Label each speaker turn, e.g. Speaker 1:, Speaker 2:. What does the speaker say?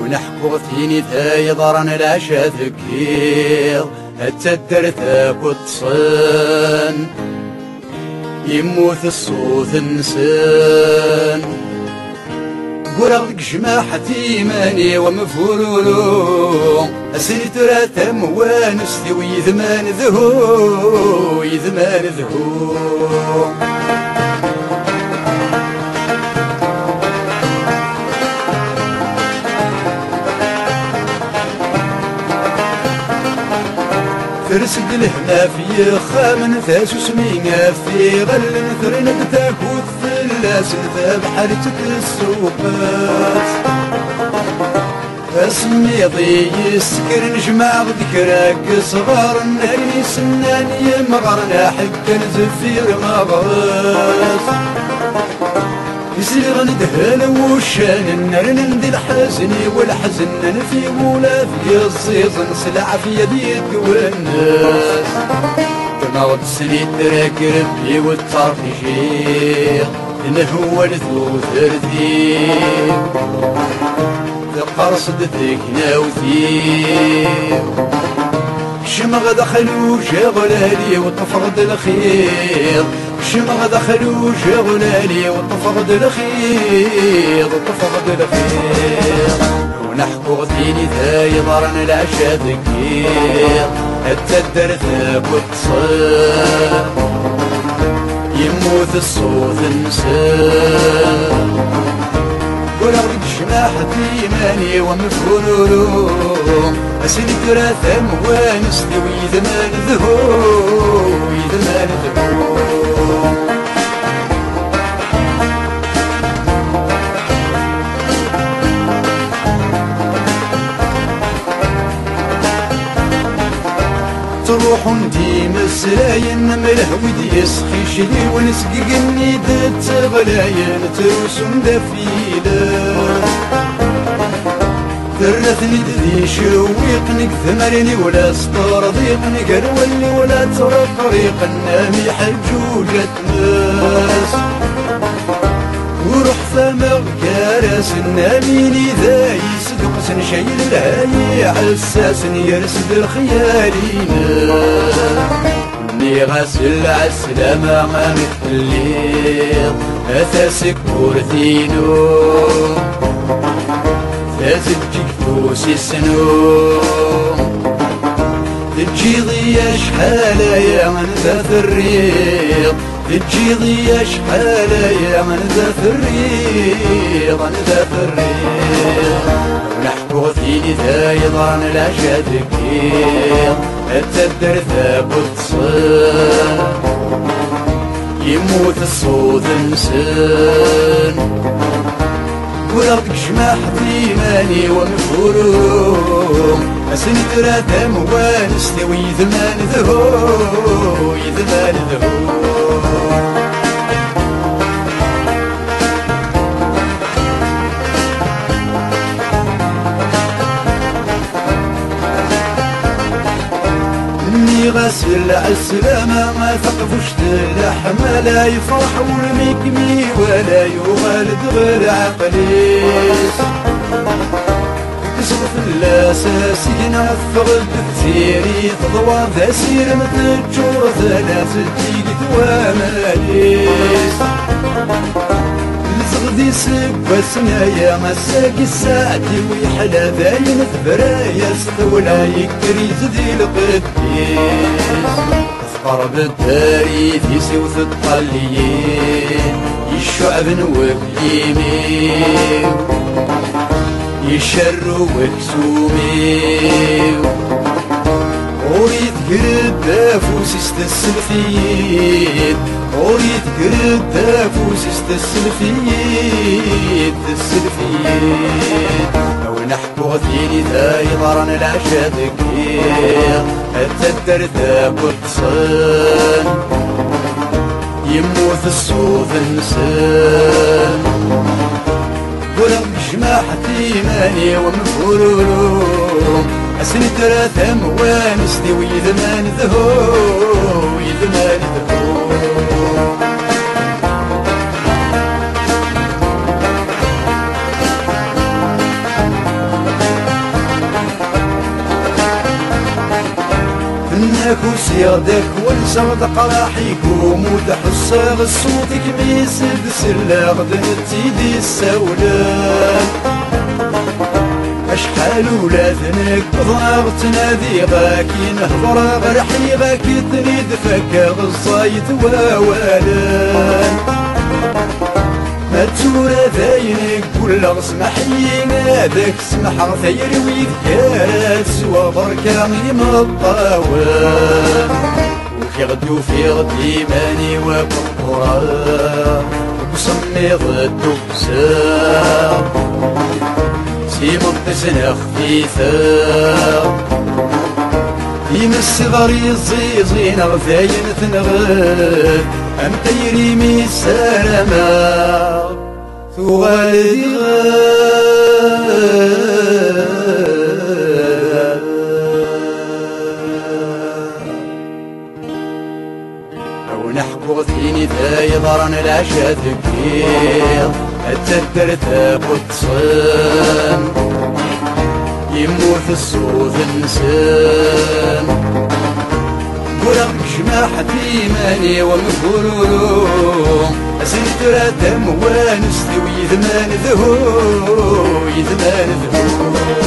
Speaker 1: ونحكو ثيني ثاي ضرن العشا ذكير حتى الدرثاك وتصن يموت الصوت نسان قرغ جماحة إيماني ومفرورو أسني ترى تموانستي ويذمان ذهو يذمان ذهو ترسد الهنا في خامن ثاس سمينا في غل نثر نبتاك وثلاس نثاب حالتك السوقات اسمي ضي السكر نجمع ذكراك صغار الناري سنان يمغرنا حق الزفير مغرس يصير ندهل وشان النار ندي الحزن والحزن في ولا في الصيص نسلع في يدي والناس تناوض سني تراك ربي والطرف شيخ هو الثوث رديك تقرصد ذيك ناوثيك شمغ دخلوا شغلالي وطفقد الخير شمغ دخلوا شغلالي وطفقد الخير وطفقد الخير ونحكو ثيني ذاي ضرن العشا ذكير حتى الدرثاك وتصل يموت الصوت نسان ولو جماحة إيماني ومفرورو أسني ترى ثموانستي ويذمان ذهو ويذمان ذهو تروح ديم السلاين مله ودي يسخي شلي ونسققني دت غلاين ترسم دفيلة ثرثني دذي شويقنك ثمرني ولا سطر ضيقنك الولي ولا ترى طريق النامي حجوجة ناس وروح فمغ كارس الناميني ذا يصدق سنشيل الهاي حساس يرسد الخيالين ني غسل عالسلامة ما مثلير أثاسك بورثينو ثازجيك توسي السنو تجيضي يا شحالة يا من ذا الريض تجيضي يا شحالة يا من ذا الريض أنا ذا الريض ونحكو ثيني ذا يضان العشا ذكير حتى الدرثاك وتصل يموت الصوت نسان ولغد جماحة إيماني ومفروم أسني ترى تموانستي ويذمان ذهو يذمان ذهو اني غسل عالسلامة ما ثقفوش اللحمة لا يفرح والمكمي ولا يغالد غير عقليس تصرف الاساسي نفغ بكثيري تضوى ذا سير متجور ثلاث تجيك دواماليس لزغدي سب سنايا مساكي الساعتي ويحلى باين ثبرايا ستولا يكري زدي القديس اذكر بالتاريخ يسوث الطليين يشعب وبيمين يشروا وكسومي وريد قرب دافوس استسلفيد وريد قرب دافوس استسلفيد تسلفيد ونحكو ثيني ذا يضرن العشا ذكير حتى الدرثاك وتصل يموت الصوت نسان ولو جماحة إيماني ومفرورو أسني ترى ثموانستي ويذمان ذهو ويذمان ذهو ماك وسيادك ونسغد قراحيكم وتحصغ صوتك ميسد سلاغ دنتيدي السولان أشحال ولادنك بضاغ تنادي غاكي نهضر غرحي غاكي تريد فكا غصايت ووالان ما تورا ذاينك كل غسمحي هذاك سمح ثيري ويذكارات سوا بركا يمطاوان وكي غدو في غدي ماني وقرا وسمي ضد بسام سيمون تسنخ في ثاب يمس ضري زيزين غثاين تنغد أم تيريمي السلامة ثغالي أو نحكو ثيني ذاي ضرن العشاء ذكير التدر ثاب وتصن يموت الصوت انسان ورغم جماحة إيماني ومفرورو أسنت راتم وانستي ويذمان ذهو يذمان ذهو